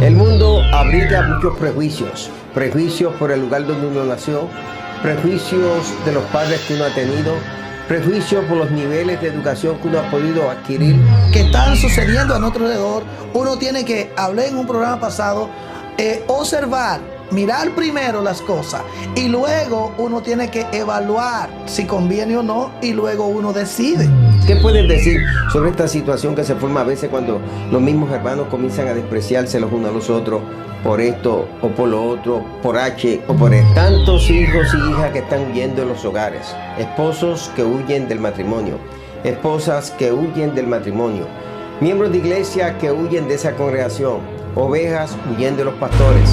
El mundo abriga muchos prejuicios. Prejuicios por el lugar donde uno nació, prejuicios de los padres que uno ha tenido, prejuicios por los niveles de educación que uno ha podido adquirir. Que están sucediendo a nuestro alrededor. Uno tiene que, hablé en un programa pasado, observar, mirar primero las cosas y luego uno tiene que evaluar si conviene o no y luego uno decide. ¿Qué puedes decir sobre esta situación que se forma a veces cuando los mismos hermanos comienzan a despreciarse los unos a los otros por esto o por lo otro, por H o por E? Tantos hijos y hijas que están huyendo de los hogares, esposos que huyen del matrimonio, esposas que huyen del matrimonio, miembros de iglesia que huyen de esa congregación, ovejas huyendo de los pastores.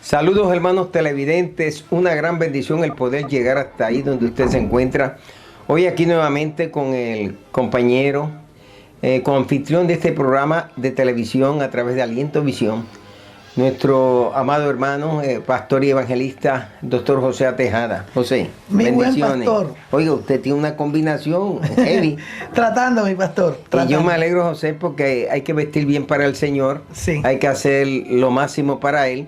Saludos hermanos televidentes, una gran bendición el poder llegar hasta ahí donde usted se encuentra. Hoy aquí nuevamente con el compañero, anfitrión de este programa de televisión a través de Aliento Visión, nuestro amado hermano, pastor y evangelista, doctor José Tejada. José, mi bendiciones. Buen pastor. Oiga, usted tiene una combinación heavy. Tratando, mi pastor. Y yo me alegro, José, porque hay que vestir bien para el Señor. Sí. Hay que hacer lo máximo para Él.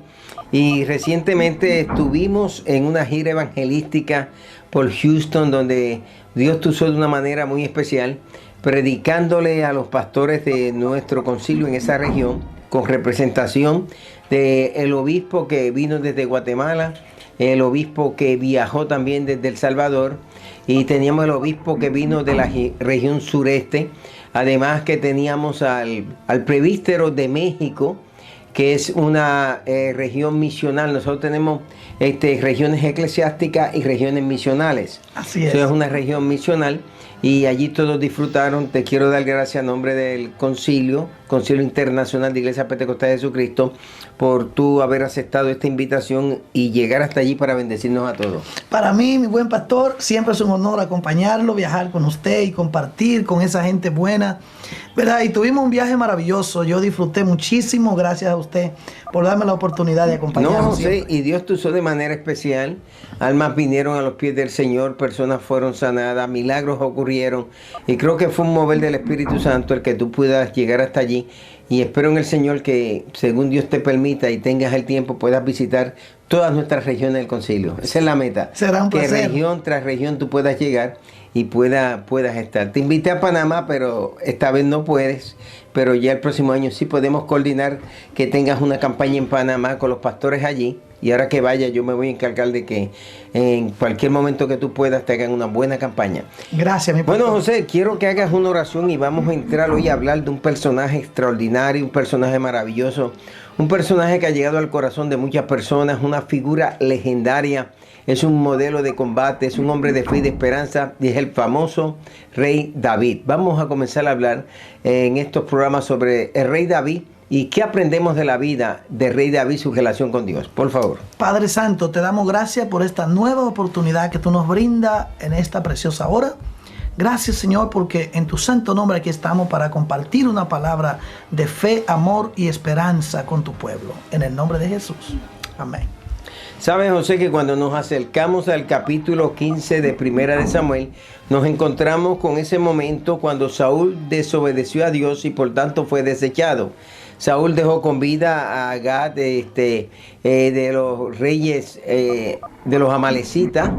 Y recientemente estuvimos en una gira evangelística por Houston, donde Dios te usó de una manera muy especial, predicándole a los pastores de nuestro concilio en esa región, con representación del obispo que vino desde Guatemala, el obispo que viajó también desde El Salvador, y teníamos el obispo que vino de la región sureste, además que teníamos al presbítero de México, que es una región misional. Nosotros tenemos regiones eclesiásticas y regiones misionales. Así es. Eso es una región misional y allí todos disfrutaron. Te quiero dar gracias a nombre del Concilio Internacional de Iglesia Pentecostal de Jesucristo, por tú haber aceptado esta invitación y llegar hasta allí para bendecirnos a todos. Para mí, mi buen pastor, siempre es un honor acompañarlo, viajar con usted y compartir con esa gente buena, ¿verdad? Y tuvimos un viaje maravilloso. Yo disfruté muchísimo, gracias a usted por darme la oportunidad de acompañarnos. No, José, y Dios te usó de manera especial. Almas vinieron a los pies del Señor, personas fueron sanadas, milagros ocurrieron, y creo que fue un mover del Espíritu Santo el que tú puedas llegar hasta allí. Y espero en el Señor que, según Dios te permita y tengas el tiempo, puedas visitar todas nuestras regiones del concilio. Esa es la meta. Será un placer. Que región tras región tú puedas llegar y puedas estar. Te invité a Panamá, pero esta vez no puedes. Pero ya el próximo año sí podemos coordinar que tengas una campaña en Panamá con los pastores allí. Y ahora que vaya, yo me voy a encargar de que en cualquier momento que tú puedas te hagan una buena campaña. Gracias, mi pastor. Bueno, José, quiero que hagas una oración y vamos a entrar hoy a hablar de un personaje extraordinario, un personaje maravilloso, un personaje que ha llegado al corazón de muchas personas, una figura legendaria, es un modelo de combate, es un hombre de fe y de esperanza, y es el famoso Rey David. Vamos a comenzar a hablar en estos programas sobre el Rey David. ¿Y qué aprendemos de la vida de Rey David y su relación con Dios? Por favor. Padre Santo, te damos gracias por esta nueva oportunidad que tú nos brindas en esta preciosa hora. Gracias, Señor, porque en tu santo nombre aquí estamos para compartir una palabra de fe, amor y esperanza con tu pueblo. En el nombre de Jesús. Amén. ¿Sabes, José, que cuando nos acercamos al capítulo 15 de Primera de Samuel, nos encontramos con ese momento cuando Saúl desobedeció a Dios y por tanto fue desechado? Saúl dejó con vida a Agag de los reyes de los amalecitas,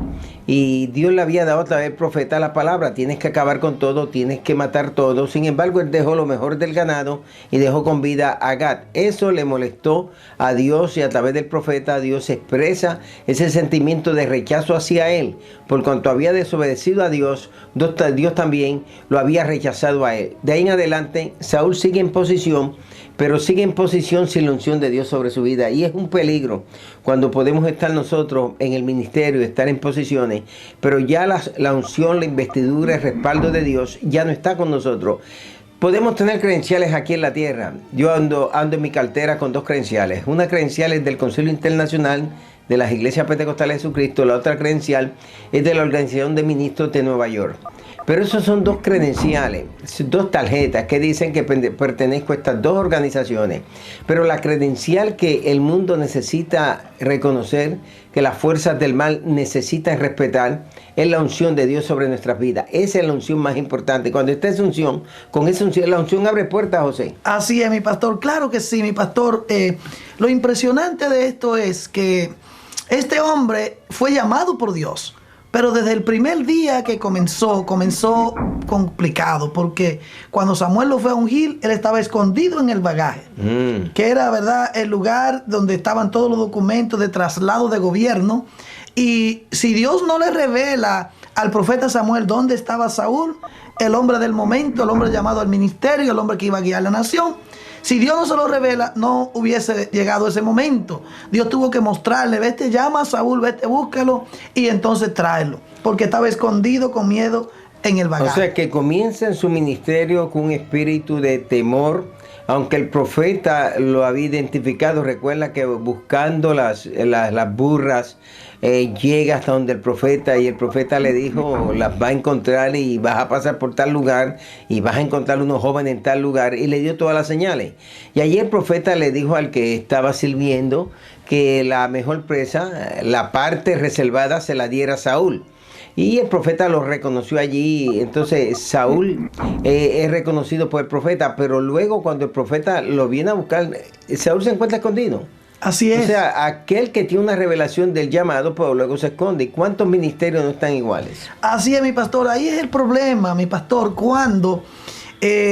y Dios le había dado otra vez profeta la palabra: tienes que acabar con todo, tienes que matar todo. Sin embargo, él dejó lo mejor del ganado y dejó con vida a Agag. Eso le molestó a Dios, y a través del profeta Dios expresa ese sentimiento de rechazo hacia él. Por cuanto había desobedecido a Dios, Dios también lo había rechazado a él. De ahí en adelante, Saúl sigue en posición, pero sigue en posición sin la unción de Dios sobre su vida. Y es un peligro cuando podemos estar nosotros en el ministerio, estar en posiciones, pero ya la unción, la investidura, el respaldo de Dios ya no está con nosotros. Podemos tener credenciales aquí en la tierra. Yo ando en mi cartera con dos credenciales. Una credencial es del Concilio Internacional de las Iglesias Pentecostales de Jesucristo. La otra credencial es de la Organización de Ministros de Nueva York. Pero esos son dos credenciales, dos tarjetas que dicen que pertenezco a estas dos organizaciones. Pero la credencial que el mundo necesita reconocer, que las fuerzas del mal necesitan respetar, es la unción de Dios sobre nuestras vidas. Esa es la unción más importante. Cuando está esa unción, con esa unción, la unción abre puertas, José. Así es, mi pastor. Claro que sí, mi pastor. Lo impresionante de esto es que este hombre fue llamado por Dios. Pero desde el primer día que comenzó complicado, porque cuando Samuel lo fue a ungir, él estaba escondido en el bagaje, que era, ¿verdad?, el lugar donde estaban todos los documentos de traslado de gobierno. Y si Dios no le revela al profeta Samuel dónde estaba Saúl, el hombre del momento, el hombre llamado al ministerio, el hombre que iba a guiar la nación, si Dios no se lo revela, no hubiese llegado ese momento. Dios tuvo que mostrarle: vete, llama a Saúl, vete, búscalo y entonces tráelo, porque estaba escondido con miedo en el bagaje. O sea, que comienza en su ministerio con un espíritu de temor, aunque el profeta lo había identificado. Recuerda que buscando las burras, llega hasta donde el profeta, y el profeta le dijo: las va a encontrar y vas a pasar por tal lugar y vas a encontrar unos jóvenes en tal lugar, y le dio todas las señales. Y allí el profeta le dijo al que estaba sirviendo que la mejor presa, la parte reservada, se la diera a Saúl. Y el profeta lo reconoció allí. Entonces Saúl es reconocido por el profeta, pero luego cuando el profeta lo viene a buscar, Saúl se encuentra escondido. Así es. O sea, aquel que tiene una revelación del llamado, pero luego se esconde. ¿Y cuántos ministerios no están iguales? Así es, mi pastor. Ahí es el problema, mi pastor, cuando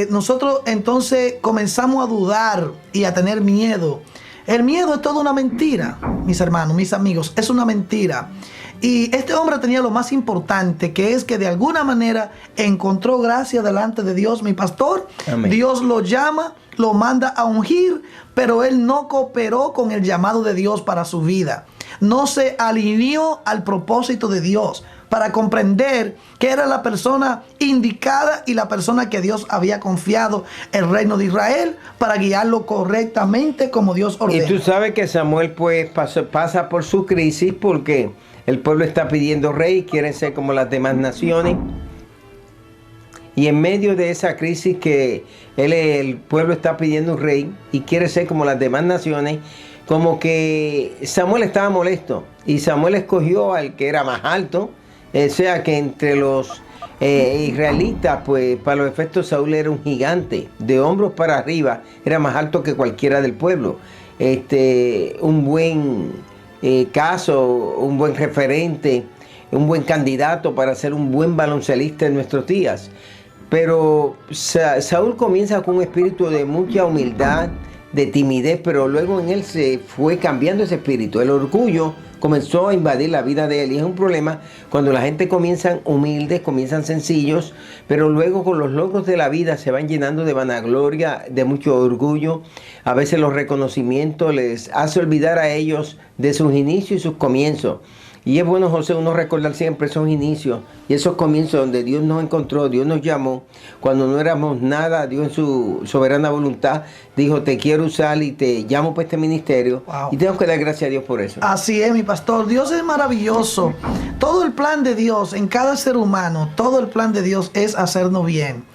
nosotros entonces comenzamos a dudar y a tener miedo. El miedo es toda una mentira, mis hermanos, mis amigos, es una mentira. Y este hombre tenía lo más importante, que es que de alguna manera encontró gracia delante de Dios, mi pastor. Amén. Dios lo llama, lo manda a ungir, pero él no cooperó con el llamado de Dios para su vida. No se alineó al propósito de Dios para comprender que era la persona indicada y la persona que Dios había confiado el reino de Israel para guiarlo correctamente como Dios ordena. Y tú sabes que Samuel pues pasa por su crisis porque el pueblo está pidiendo rey, quieren ser como las demás naciones. Y en medio de esa crisis que el pueblo está pidiendo un rey y quiere ser como las demás naciones, como que Samuel estaba molesto. Y Samuel escogió al que era más alto. O sea que entre los israelitas, pues para los efectos Saúl era un gigante. De hombros para arriba, era más alto que cualquiera del pueblo. Un buen caso, un buen referente, un buen candidato para ser un buen baloncelista en nuestros días. Pero Saúl comienza con un espíritu de mucha humildad, de timidez, pero luego en él se fue cambiando ese espíritu. El orgullo comenzó a invadir la vida de él, y es un problema cuando la gente comienzan humildes, comienzan sencillos, pero luego con los logros de la vida se van llenando de vanagloria, de mucho orgullo. A veces los reconocimientos les hace olvidar a ellos de sus inicios y sus comienzos. Y es bueno, José, uno recordar siempre esos inicios y esos comienzos donde Dios nos encontró, Dios nos llamó. Cuando no éramos nada, Dios en su soberana voluntad dijo: te quiero usar y te llamo para este ministerio. Wow. Y tengo que dar gracias a Dios por eso. Así es, mi pastor. Dios es maravilloso. Todo el plan de Dios en cada ser humano, todo el plan de Dios es hacernos bien.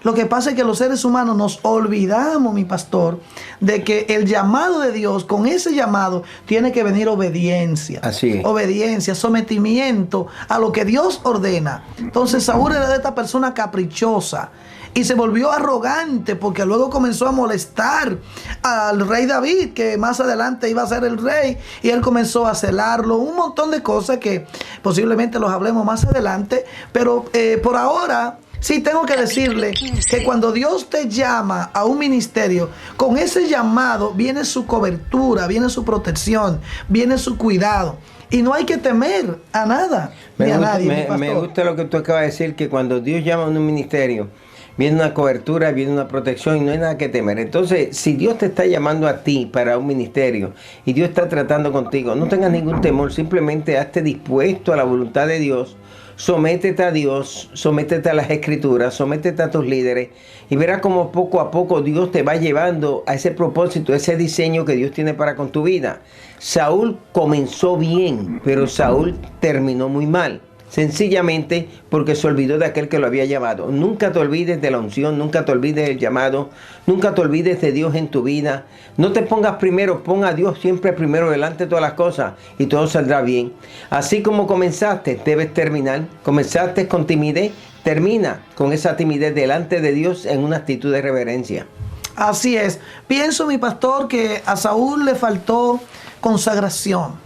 Lo que pasa es que los seres humanos nos olvidamos, mi pastor, de que el llamado de Dios, con ese llamado, tiene que venir obediencia. Así es. Obediencia, sometimiento a lo que Dios ordena. Entonces Saúl era de esta persona caprichosa y se volvió arrogante porque luego comenzó a molestar al rey David, que más adelante iba a ser el rey, y él comenzó a celarlo. Un montón de cosas que posiblemente los hablemos más adelante, pero por ahora... sí, tengo que decirle que cuando Dios te llama a un ministerio, con ese llamado viene su cobertura, viene su protección, viene su cuidado. Y no hay que temer a nada, ni a nadie. Me gusta lo que tú acabas de decir, que cuando Dios llama a un ministerio, viene una cobertura, viene una protección y no hay nada que temer. Entonces, si Dios te está llamando a ti para un ministerio y Dios está tratando contigo, no tengas ningún temor, simplemente hazte dispuesto a la voluntad de Dios. Sométete a Dios, sométete a las Escrituras, sométete a tus líderes y verás como poco a poco Dios te va llevando a ese propósito, a ese diseño que Dios tiene para con tu vida. Saúl comenzó bien, pero Saúl terminó muy mal. sencillamente porque se olvidó de aquel que lo había llamado. Nunca te olvides de la unción, nunca te olvides del llamado, nunca te olvides de Dios en tu vida. No te pongas primero, pon a Dios siempre primero delante de todas las cosas y todo saldrá bien. Así como comenzaste, debes terminar. Comenzaste con timidez, termina con esa timidez delante de Dios en una actitud de reverencia. Así es. Pienso, mi pastor, que a Saúl le faltó consagración.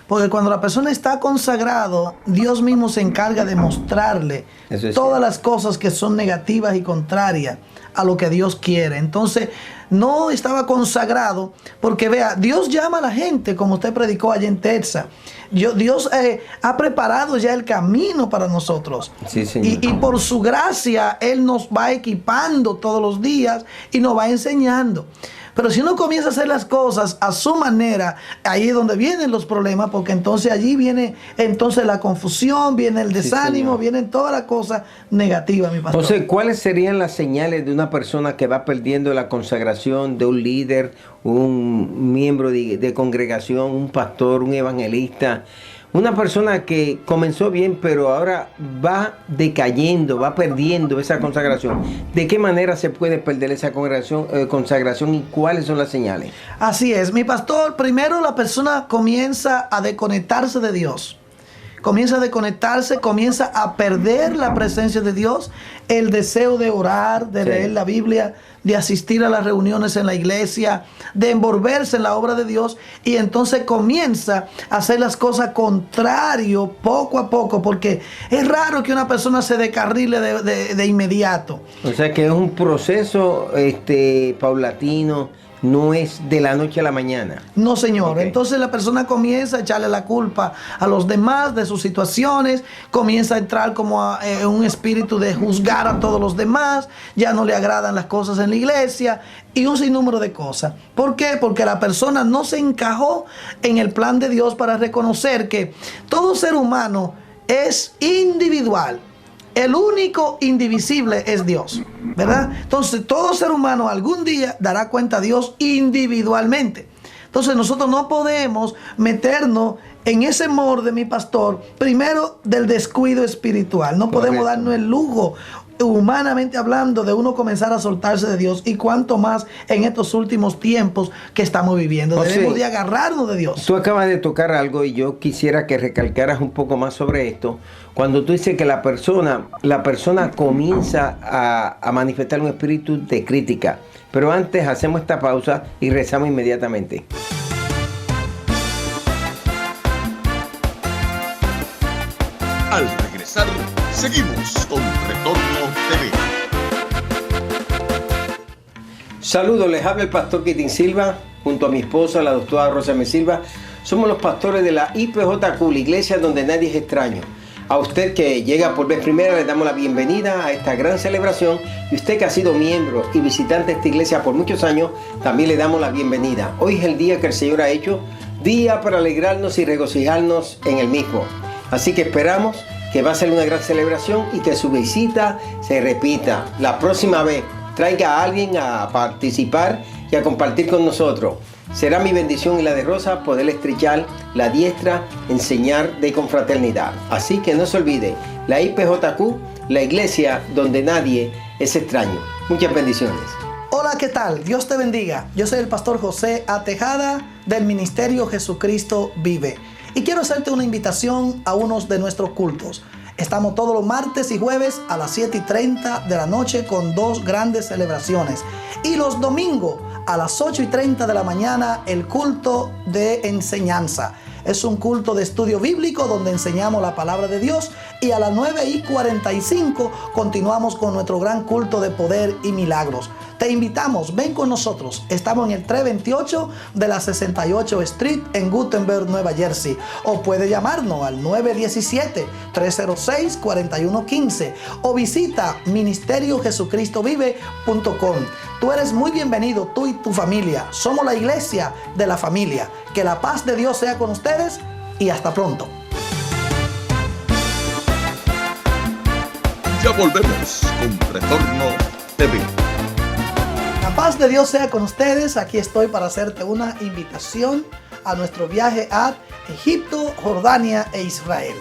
Porque cuando la persona está consagrado, Dios mismo se encarga de mostrarle todas las cosas que son negativas y contrarias a lo que Dios quiere. Entonces, no estaba consagrado porque, vea, Dios llama a la gente, como usted predicó allá en Texas. Dios ha preparado ya el camino para nosotros. Sí, señor. Y por su gracia, Él nos va equipando todos los días y nos va enseñando. Pero si uno comienza a hacer las cosas a su manera, ahí es donde vienen los problemas, porque entonces allí viene entonces la confusión, viene el desánimo, vienen todas las cosas negativas, mi pastor. José, ¿cuáles serían las señales de una persona que va perdiendo la consagración, de un líder, un miembro de congregación, un pastor, un evangelista? Una persona que comenzó bien, pero ahora va decayendo, va perdiendo esa consagración. ¿De qué manera se puede perder esa consagración y cuáles son las señales? Así es, mi pastor. Primero la persona comienza a desconectarse de Dios. Comienza a desconectarse, comienza a perder la presencia de Dios, el deseo de orar, de leer la Biblia, de asistir a las reuniones en la iglesia, de envolverse en la obra de Dios, y entonces comienza a hacer las cosas contrario poco a poco, porque es raro que una persona se descarrile de inmediato. O sea que es un proceso paulatino. No es de la noche a la mañana. No, señor. Okay. Entonces la persona comienza a echarle la culpa a los demás de sus situaciones, comienza a entrar como en un espíritu de juzgar a todos los demás, ya no le agradan las cosas en la iglesia y un sinnúmero de cosas. ¿Por qué? Porque la persona no se encajó en el plan de Dios para reconocer que todo ser humano es individual. El único indivisible es Dios, ¿verdad? Entonces, todo ser humano algún día dará cuenta a Dios individualmente. Entonces, nosotros no podemos meternos en ese molde, mi pastor, primero del descuido espiritual. No podemos darnos el lujo, humanamente hablando, de uno comenzar a soltarse de Dios, y cuanto más en estos últimos tiempos que estamos viviendo. Debemos de agarrarnos de Dios. Tú acabas de tocar algo y yo quisiera que recalcaras un poco más sobre esto. Cuando tú dices que la persona comienza a manifestar un espíritu de crítica. Pero antes hacemos esta pausa y rezamos inmediatamente. Al regresar, seguimos con Retorno TV. Saludos, les habla el pastor Kitin Silva, junto a mi esposa, la doctora Rosa M. Silva. Somos los pastores de la IPJQ, la iglesia donde nadie es extraño. A usted que llega por vez primera, le damos la bienvenida a esta gran celebración. Y usted que ha sido miembro y visitante de esta iglesia por muchos años, también le damos la bienvenida. Hoy es el día que el Señor ha hecho, día para alegrarnos y regocijarnos en el mismo. Así que esperamos que va a ser una gran celebración y que su visita se repita. La próxima vez traiga a alguien a participar y a compartir con nosotros. Será mi bendición y la de Rosa poder estrechar la diestra, enseñar de confraternidad. Así que no se olvide, la IPJQ, la iglesia donde nadie es extraño. Muchas bendiciones. Hola, ¿qué tal? Dios te bendiga. Yo soy el pastor José A. Tejada del Ministerio Jesucristo Vive. Y quiero hacerte una invitación a unos de nuestros cultos. Estamos todos los martes y jueves a las 7:30 de la noche con dos grandes celebraciones. Y los domingos a las 8:30 de la mañana el culto de enseñanza. Es un culto de estudio bíblico donde enseñamos la palabra de Dios. Y a las 9:45 continuamos con nuestro gran culto de poder y milagros. Te invitamos, ven con nosotros. Estamos en el 328 de la 68 Street en Gutenberg, Nueva Jersey. O puede llamarnos al 917-306-4115 o visita ministeriojesucristovive.com. Tú eres muy bienvenido, tú y tu familia. Somos la iglesia de la familia. Que la paz de Dios sea con ustedes y hasta pronto. Ya volvemos con Retorno TV. La paz de Dios sea con ustedes. Aquí estoy para hacerte una invitación a nuestro viaje a Egipto, Jordania e Israel.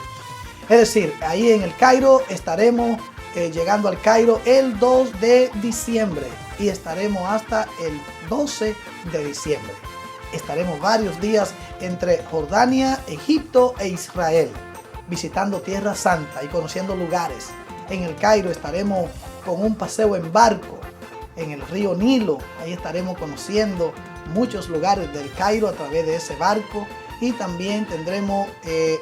Es decir, ahí en el Cairo estaremos llegando al Cairo el 2 de diciembre y estaremos hasta el 12 de diciembre. Estaremos varios días entre Jordania, Egipto e Israel, visitando Tierra Santa y conociendo lugares. En el Cairo estaremos con un paseo en barco en el río Nilo. Ahí estaremos conociendo muchos lugares del Cairo a través de ese barco. Y también tendremos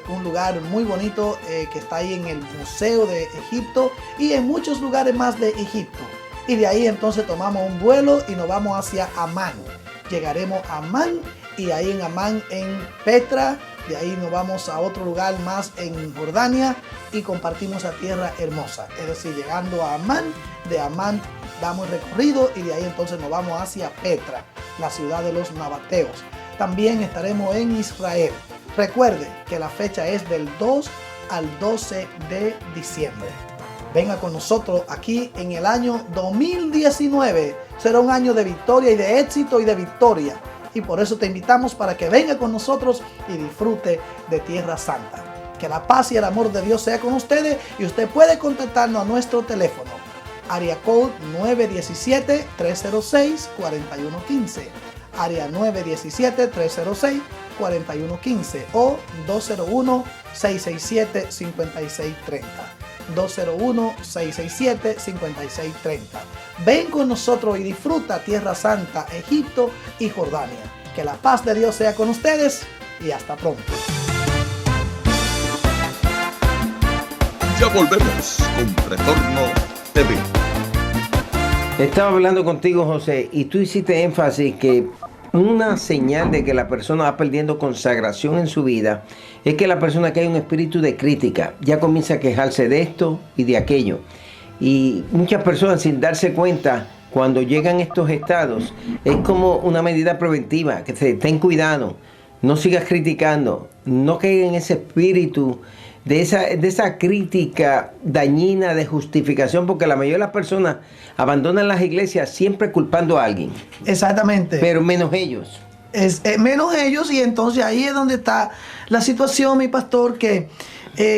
un lugar muy bonito que está ahí en el Museo de Egipto y en muchos lugares más de Egipto. Y de ahí entonces tomamos un vuelo y nos vamos hacia Amán. Llegaremos a Amán y ahí en Amán, en Petra, de ahí nos vamos a otro lugar más en Jordania y compartimos a Tierra Hermosa. Es decir, llegando a Amán, de Amán damos el recorrido y de ahí entonces nos vamos hacia Petra, la ciudad de los nabateos. También estaremos en Israel. Recuerde que la fecha es del 2 al 12 de diciembre. Venga con nosotros aquí en el año 2019. Será un año de victoria y de éxito y de victoria. Y por eso te invitamos para que venga con nosotros y disfrute de Tierra Santa. Que la paz y el amor de Dios sea con ustedes y usted puede contactarnos a nuestro teléfono. Área code 917-306-4115. Área 917-306-4115 o 201-667-5630. 201-667-5630. Ven con nosotros y disfruta Tierra Santa, Egipto y Jordania. Que la paz de Dios sea con ustedes y hasta pronto. Ya volvemos con Retorno TV. Estaba hablando contigo, José, y tú hiciste énfasis que una señal de que la persona va perdiendo consagración en su vida es que la persona que hay un espíritu de crítica, ya comienza a quejarse de esto y de aquello. Y muchas personas sin darse cuenta, cuando llegan estos estados, es como una medida preventiva, que ten cuidado, no sigas criticando, no caigas en ese espíritu de esa crítica dañina de justificación, porque la mayoría de las personas abandonan las iglesias siempre culpando a alguien. Exactamente. Pero menos ellos. Menos ellos, y entonces ahí es donde está la situación, mi pastor, que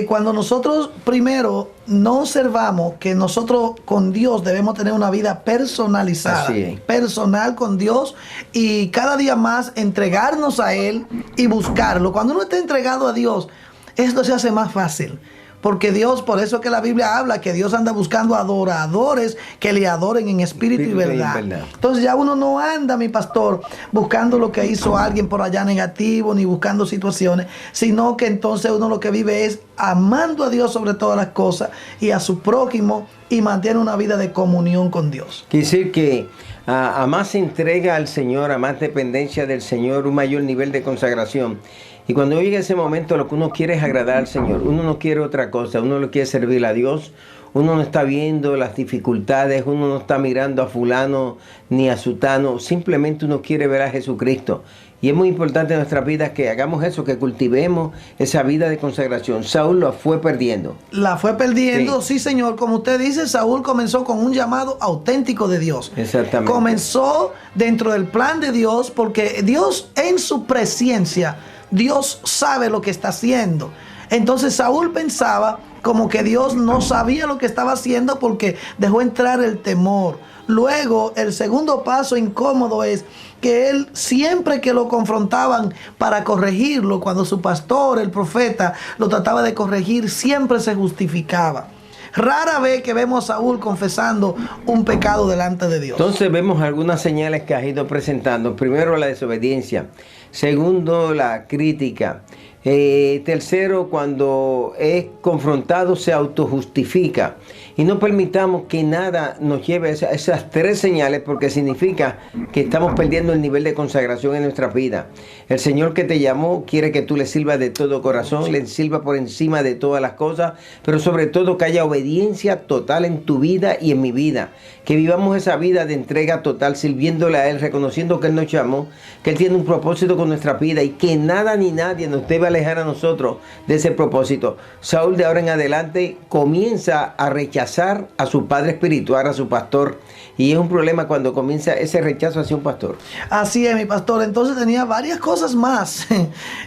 cuando nosotros primero no observamos que nosotros con Dios debemos tener una vida personalizada, personal con Dios, y cada día más entregarnos a Él y buscarlo. Cuando uno está entregado a Dios, esto se hace más fácil. Porque Dios, por eso que la Biblia habla que Dios anda buscando adoradores que le adoren en espíritu y verdad. Entonces ya uno no anda, mi pastor, buscando lo que hizo alguien por allá negativo, ni buscando situaciones, sino que entonces uno lo que vive es amando a Dios sobre todas las cosas y a su prójimo, y mantiene una vida de comunión con Dios. Quiere decir que a más entrega al Señor, a más dependencia del Señor, un mayor nivel de consagración. Y cuando llega ese momento, lo que uno quiere es agradar al Señor. Uno no quiere otra cosa, uno lo quiere servir a Dios. Uno no está viendo las dificultades, uno no está mirando a fulano ni a sutano. Simplemente uno quiere ver a Jesucristo. Y es muy importante en nuestras vidas que hagamos eso, que cultivemos esa vida de consagración. Saúl la fue perdiendo. La fue perdiendo, sí, señor. Como usted dice, Saúl comenzó con un llamado auténtico de Dios. Exactamente. Comenzó dentro del plan de Dios, porque Dios en su presencia, Dios sabe lo que está haciendo. Entonces Saúl pensaba como que Dios no sabía lo que estaba haciendo, porque dejó entrar el temor. Luego, el segundo paso incómodo es que él, siempre que lo confrontaban para corregirlo, cuando su pastor, el profeta, lo trataba de corregir, siempre se justificaba. Rara vez que vemos a Saúl confesando un pecado delante de Dios. Entonces vemos algunas señales que has ido presentando. Primero, la desobediencia. Segundo, la crítica. Tercero, cuando es confrontado se autojustifica. Y no permitamos que nada nos lleve a esas tres señales, porque significa que estamos perdiendo el nivel de consagración en nuestra vida. El Señor que te llamó quiere que tú le sirvas de todo corazón, le sirvas por encima de todas las cosas, pero sobre todo que haya obediencia total en tu vida y en mi vida. Que vivamos esa vida de entrega total, sirviéndole a Él, reconociendo que Él nos llamó, que Él tiene un propósito con nuestra vida y que nada ni nadie nos debe alejar a nosotros de ese propósito. Saúl de ahora en adelante comienza a rechazar a su padre espiritual, a su pastor, y es un problema cuando comienza ese rechazo hacia un pastor. Así es, mi pastor. Entonces tenía varias cosas más.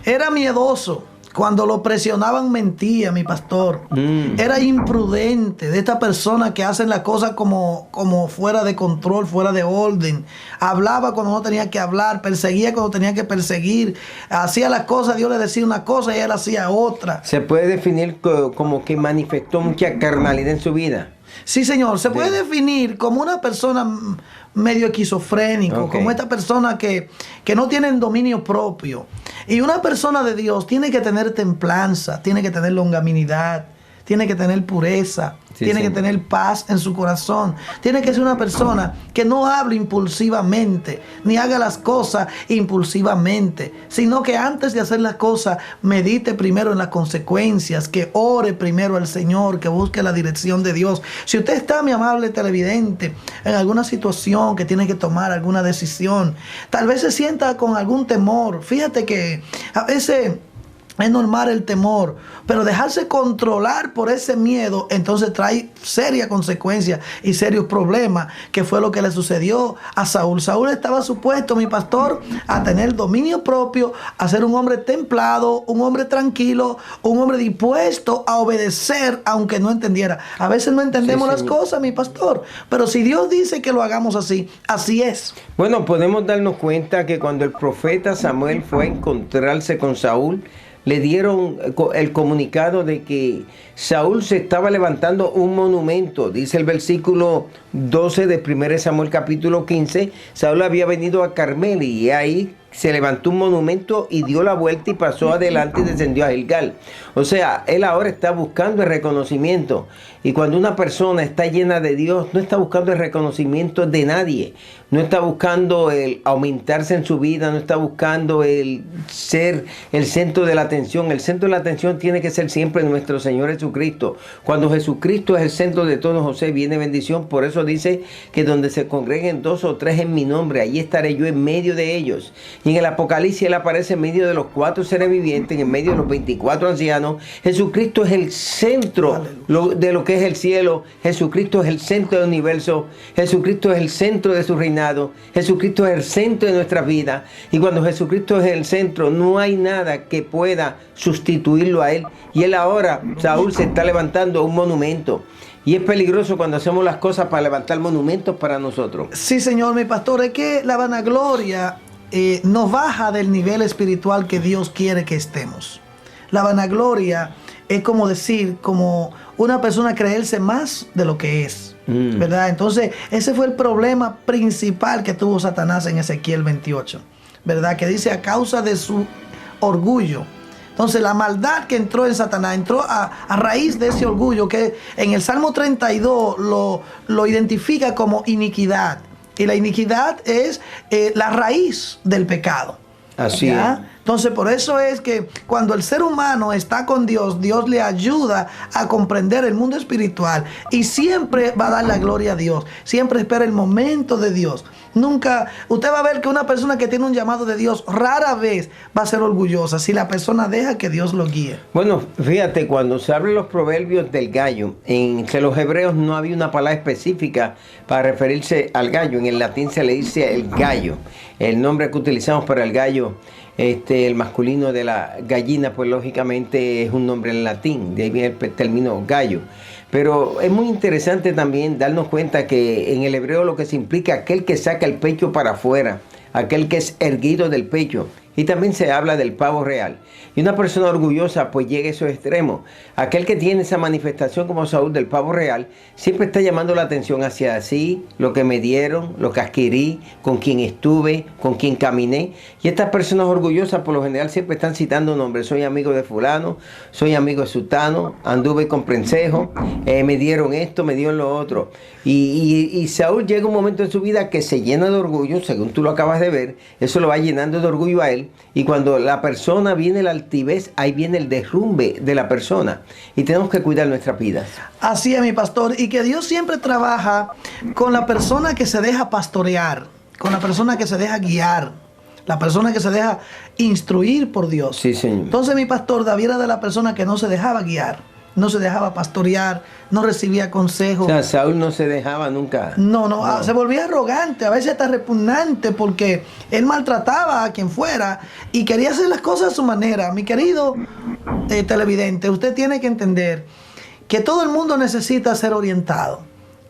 Era miedoso. Cuando lo presionaban mentía, mi pastor. Era imprudente, de esta persona que hacen las cosas como fuera de control, fuera de orden. Hablaba cuando no tenía que hablar, perseguía cuando tenía que perseguir. Hacía las cosas, Dios le decía una cosa y él hacía otra. Se puede definir como que manifestó mucha carnalidad en su vida. Sí, señor. Se puede definir como una persona medio esquizofrénico, como esta persona que no tienen dominio propio. Y una persona de Dios tiene que tener templanza, tiene que tener longanimidad, tiene que tener pureza, tiene que tener paz en su corazón. Tiene que ser una persona que no hable impulsivamente, ni haga las cosas impulsivamente, sino que antes de hacer las cosas medite primero en las consecuencias, que ore primero al Señor, que busque la dirección de Dios. Si usted está, mi amable televidente, en alguna situación que tiene que tomar alguna decisión, tal vez se sienta con algún temor. Fíjate que a veces es normal el temor, pero dejarse controlar por ese miedo entonces trae serias consecuencias y serios problemas, que fue lo que le sucedió a Saúl. Saúl estaba supuesto, mi pastor, a tener dominio propio, a ser un hombre templado, un hombre tranquilo, un hombre dispuesto a obedecer aunque no entendiera. A veces no entendemos las cosas, mi pastor, pero si Dios dice que lo hagamos así, así es. Bueno, podemos darnos cuenta que cuando el profeta Samuel fue a encontrarse con Saúl, le dieron el comunicado de que Saúl se estaba levantando un monumento. Dice el versículo 12 de 1 Samuel capítulo 15, Saúl había venido a Carmel y ahí se levantó un monumento y dio la vuelta y pasó adelante y descendió a Gilgal. O sea, él ahora está buscando el reconocimiento. Y cuando una persona está llena de Dios, no está buscando el reconocimiento de nadie. No está buscando el aumentarse en su vida, no está buscando el ser el centro de la atención. El centro de la atención tiene que ser siempre nuestro Señor Jesucristo. Cuando Jesucristo es el centro de todo, José, viene bendición. Por eso dice que donde se congreguen 2 o 3 en mi nombre, allí estaré yo en medio de ellos. Y en el Apocalipsis Él aparece en medio de los 4 seres vivientes, en medio de los 24 ancianos. Jesucristo es el centro de lo que es el cielo. Jesucristo es el centro del universo. Jesucristo es el centro de su reinado. Jesucristo es el centro de nuestra vida. Y cuando Jesucristo es el centro, no hay nada que pueda sustituirlo a Él. Y Él ahora, Saúl, se está levantando un monumento. Y es peligroso cuando hacemos las cosas para levantar monumentos para nosotros. Sí, señor, mi pastor, es que la vanagloria nos baja del nivel espiritual que Dios quiere que estemos. La vanagloria es como decir, como una persona creerse más de lo que es, ¿verdad? Entonces, ese fue el problema principal que tuvo Satanás en Ezequiel 28, ¿verdad? Que dice, a causa de su orgullo. Entonces, la maldad que entró en Satanás, entró a raíz de ese orgullo, que en el Salmo 32 lo identifica como iniquidad. Y la iniquidad es la raíz del pecado. Así es. Entonces, por eso es que cuando el ser humano está con Dios, Dios le ayuda a comprender el mundo espiritual y siempre va a dar la gloria a Dios. Siempre espera el momento de Dios. Nunca, usted va a ver que una persona que tiene un llamado de Dios rara vez va a ser orgullosa si la persona deja que Dios lo guíe. Bueno, fíjate, cuando se hablan los proverbios del gallo, entre los hebreos no había una palabra específica para referirse al gallo. En el latín se le dice el gallo. El nombre que utilizamos para el gallo, el masculino de la gallina, pues lógicamente es un nombre en latín, de ahí viene el término gallo. Pero es muy interesante también darnos cuenta que en el hebreo lo que se implica aquel que saca el pecho para afuera, aquel que es erguido del pecho. Y también se habla del pavo real. Y una persona orgullosa pues llega a esos extremos. Aquel que tiene esa manifestación como Saúl del pavo real, siempre está llamando la atención hacia sí, lo que me dieron, lo que adquirí, con quien estuve, con quien caminé. Y estas personas orgullosas por lo general siempre están citando nombres. Soy amigo de fulano, soy amigo de sutano, anduve con prensejo, me dieron esto, me dieron lo otro. Y Saúl llega un momento en su vida que se llena de orgullo, según tú lo acabas de ver. Eso lo va llenando de orgullo a él. Y cuando la persona viene la altivez, ahí viene el derrumbe de la persona. Y tenemos que cuidar nuestras vidas. Así es, mi pastor. Y que Dios siempre trabaja con la persona que se deja pastorear, con la persona que se deja guiar, la persona que se deja instruir por Dios. Sí, señor. Entonces, mi pastor, David era de la persona que no se dejaba guiar. no se dejaba pastorear, no recibía consejos. O sea, Saúl no se dejaba nunca. No, se volvía arrogante, a veces hasta repugnante, porque él maltrataba a quien fuera y quería hacer las cosas a su manera. Mi querido televidente, usted tiene que entender que todo el mundo necesita ser orientado.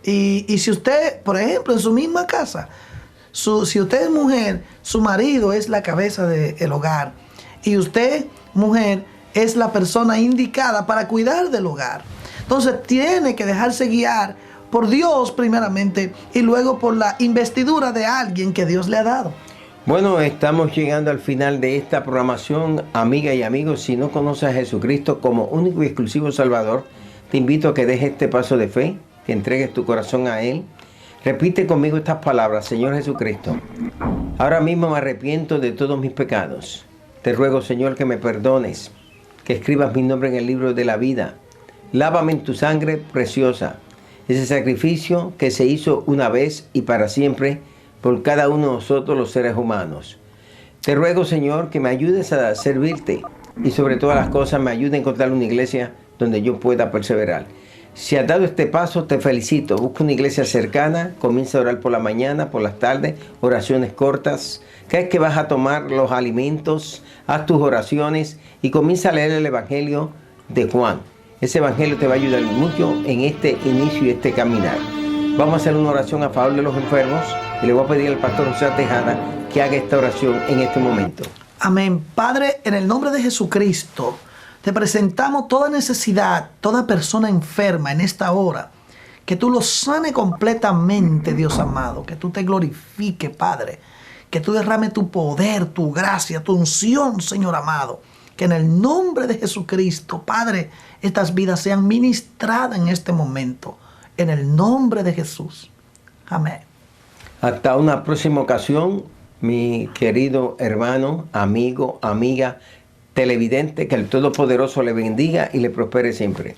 Y si usted, por ejemplo, en su misma casa, si usted es mujer, su marido es la cabeza del hogar. Y usted, mujer, es la persona indicada para cuidar del hogar. Entonces tiene que dejarse guiar por Dios primeramente y luego por la investidura de alguien que Dios le ha dado. Bueno, estamos llegando al final de esta programación, amiga y amigos. Si no conoces a Jesucristo como único y exclusivo Salvador, te invito a que dejes este paso de fe, que entregues tu corazón a Él. Repite conmigo estas palabras: Señor Jesucristo, ahora mismo me arrepiento de todos mis pecados. Te ruego, Señor, que me perdones, que escribas mi nombre en el libro de la vida. Lávame en tu sangre preciosa, ese sacrificio que se hizo una vez y para siempre por cada uno de nosotros los seres humanos. Te ruego, Señor, que me ayudes a servirte y sobre todas las cosas me ayude a encontrar una iglesia donde yo pueda perseverar. Si has dado este paso, te felicito. Busca una iglesia cercana, comienza a orar por la mañana, por las tardes, oraciones cortas. Cada vez que vas a tomar los alimentos, haz tus oraciones y comienza a leer el Evangelio de Juan. Ese Evangelio te va a ayudar mucho en este inicio y este caminar. Vamos a hacer una oración a favor de los enfermos y le voy a pedir al pastor José Tejada que haga esta oración en este momento. Amén. Padre, en el nombre de Jesucristo, te presentamos toda necesidad, toda persona enferma en esta hora. Que tú lo sane completamente, Dios amado. Que tú te glorifiques, Padre. Que tú derrames tu poder, tu gracia, tu unción, Señor amado. Que en el nombre de Jesucristo, Padre, estas vidas sean ministradas en este momento. En el nombre de Jesús. Amén. Hasta una próxima ocasión, mi querido hermano, amigo, amiga, televidente, que el Todopoderoso le bendiga y le prospere siempre.